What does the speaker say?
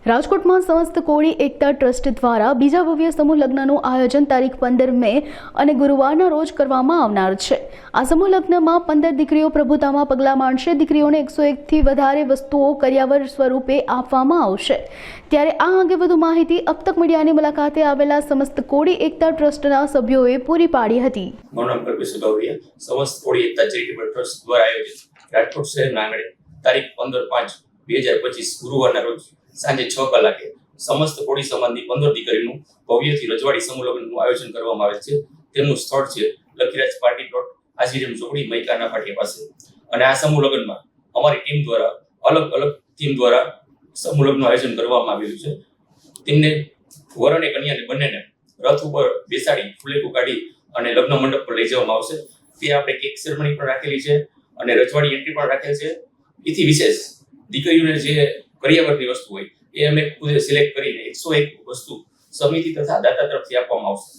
રાજકોટમાં સમસ્ત કોળી એકતા ટ્રસ્ટ દ્વારા બીજા ભવ્ય સમૂહ લગ્નનું આયોજન તારીખ 15 મે અને ગુરુવારના રોજ કરવામાં આવનાર છે। આ સમૂહ લગ્નમાં 15 દીકરીઓ પ્રભુતામાં પગલાં માંડશે। દીકરીઓને 101થી વધારે વસ્તુઓ કરિયાવર સ્વરૂપે આપવામાં આવશે। ત્યારે આ અંગે વધુ માહિતી અબતક મીડિયાની મુલાકાતે આવેલા સમસ્ત કોળી એકતા ટ્રસ્ટના સભ્યોએ પૂરી પાડી હતી। મારું નામ કલ્પેશ ગૌરિયા, સમસ્ત કોળી એકતા ચેરિટેબલ ટ્રસ્ટ દ્વારા આયોજિત રાજકોટ શહેરના આંગણે તારીખ 15/5/2025 ગુરુવારના રોજ સાંજે 6 કલાકે સમસ્ત કોળી સમાજની 15 દીકરીનું ભવ્યથી રજવાડી સમૂહ લગ્નનું આયોજન કરવામાં આવેલ છે। તેમનું સ્થળ છે લખીરાજ પાર્ટી પ્લોટ, આજીરેમ ચોકડી, મૈકાના પાટિયા પાસે। અને આ સમૂહ લગ્નમાં અમારી ટીમ દ્વારા અલગ અલગ થીમ દ્વારા સમૂહ લગ્નનું આયોજન કરવામાં આવેલું છે। તેમને વર અને કન્યાને બંનેને રથ ઉપર બેસાડી ફુલેકું કાઢી અને લગ્ન મંડપ પર લઈ જવામાં આવશે। ત્યાં આપણે કેક સેરેમની પણ રાખેલી છે અને રજવાડી એન્ટ્રી પણ રાખેલ છે। એથી વિશેષ દીકરીઓને જે કરિયાવરની વસ્તુ હોય એ અમે ખુદ સિલેક્ટ કરીને 101 વસ્તુ સમિતિ તથા દાતા તરફથી આપવામાં આવશે।